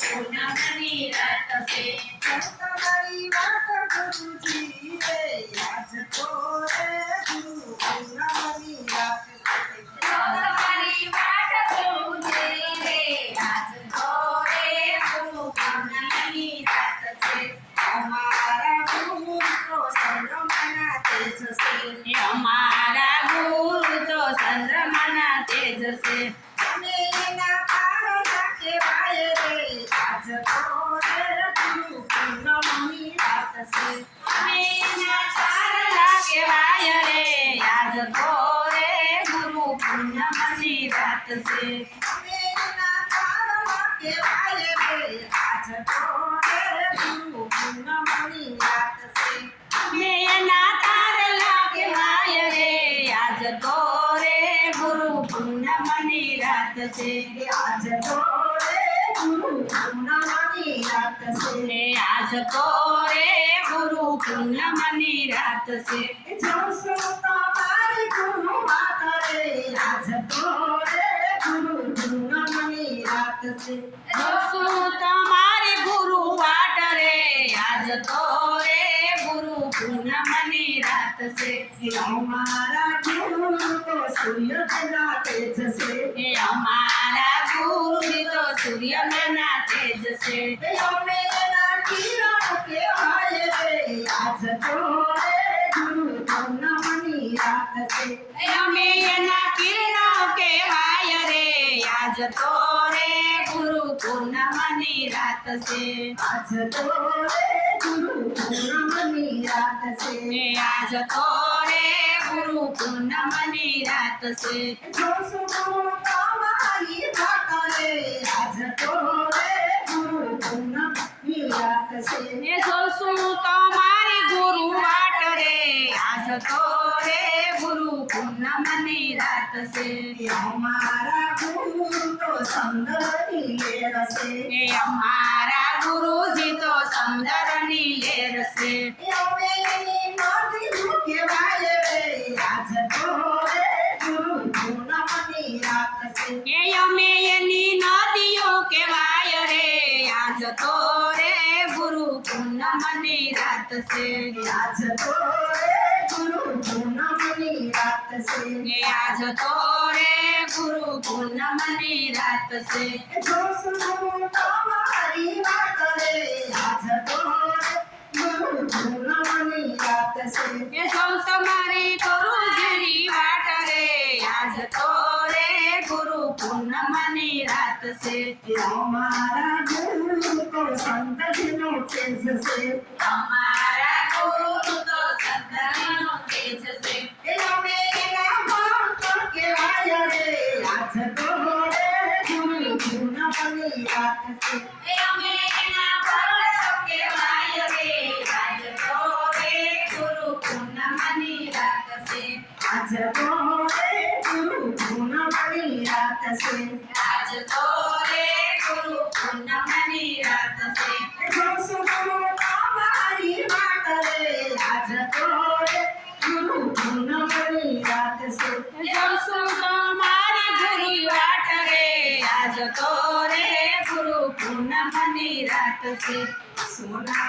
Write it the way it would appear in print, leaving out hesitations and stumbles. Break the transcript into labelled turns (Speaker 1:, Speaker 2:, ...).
Speaker 1: પૂનમની રાત છે
Speaker 2: તમારી વાત ગુરુજી રે આજ તો રે ગુરુ પૂનમની રાત છે
Speaker 1: તમારી વાટ જોઉં છે રે આજ તો રે ગુરુ પૂનમની રાત છે
Speaker 2: અમારા ગુરુ તો ચંદ્રમાના તેજ છે
Speaker 1: અમારા ગુરુ તો ચંદ્રમાના તેજ છે
Speaker 2: અને એના તારલા કહેવાય રે આજ તો રે ગુરુ પૂનમની રાત છે
Speaker 1: અને એના તારલા કહેવાય રે આજ તો રે ગુરુ પૂનમની રાત છે
Speaker 2: અને એના તારલા કહેવાય રે આજ તો રે ગુરુ પૂનમની રાત છે
Speaker 1: અને એના તારલા કહેવાય રે આજ તો રે ગુરુ પૂનમની રાત છે
Speaker 2: આજ તો રે ગુરુ પૂનમની રાત છે
Speaker 1: ને આજ તો રે ગુરુ પૂનમની રાત છે
Speaker 2: જોશો તમારી ગુરુ વાત રે આજ તો રે ગુરુ પૂનમની રાત છે
Speaker 1: જોશું તમારી ગુરુ વાટ રે આજ તો રે ગુરુ પૂનમની રાત છે
Speaker 2: અમારા ગુરુ તો સૂર્યના તેજ છે
Speaker 1: એ અમારા ગુરુ તો સૂર્યના તેજ છે
Speaker 2: અમે એના કિરણ કહેવાય રે આજ તો રે ગુરુ પૂનમની રાત છે
Speaker 1: અમે એના કિરણો કહેવાય રે આજ તો રે ગુરુ પૂનમની રાત છે
Speaker 2: આજ તો રે ગુરુ પૂનમની રાત છે
Speaker 1: એ આજ તો રે ગુરુ પૂનમની રાત છે
Speaker 2: જોશું તમારી વાત રે આજ તો રે ગુરુ પૂનમની રાત છે
Speaker 1: એ જોશું તમારી ગુરુ વાટ રે આજ તો રે ગુરુ પૂનમની રાત છે
Speaker 2: અમારા ગુરુ તો સંગની લેર છે
Speaker 1: એ અમારા ગુરુજી તો સમંદરની લેર છે
Speaker 2: અમે એની નદી કહેવાય રે આજ તો રે ગુરુ પૂનમની રાત છે
Speaker 1: એ અમે એની નદીઓ કહેવાય રે આજ તો રે ગુરુ પૂનમની રાત છે
Speaker 2: આજ તો રે ગુરુ પૂનમની રાત છે
Speaker 1: એ આજ તો રે ગુરુ પૂનમની રાત છે
Speaker 2: જોશું તમારી વાત રે આજ તો રે ગુરુ પૂનમની રાત છે
Speaker 1: એ સૌ તમારી ગુરુજીની વાટ રે આજ તો રે ગુરુ પૂનમની રાત છે
Speaker 2: અમારા ગુરુ તો સંતનો તેજ છે
Speaker 1: અમારા ગુરુ તો સંતનો તેજ છે
Speaker 2: અમે એના ભક્ત કહેવાય રે આજ તો રે ગુરુ પૂનમની રાત છે
Speaker 1: એ અમે એના ભક્ત કહેવાય રે આજ તો રે ગુરુ પૂનમની રાત છે
Speaker 2: આજ તો રે ગુરુ પૂનમની રાત છે
Speaker 1: આજ તો રે ગુરુ પૂનમની રાત છે
Speaker 2: જોશું તમારી વાત રે આજ તો રે ગુરુ પૂનમની રાત છે
Speaker 1: જોશું તમારી ગુરુ વાટ રે આજ તો રે ગુરુ પૂનમની રાત છે
Speaker 2: સોના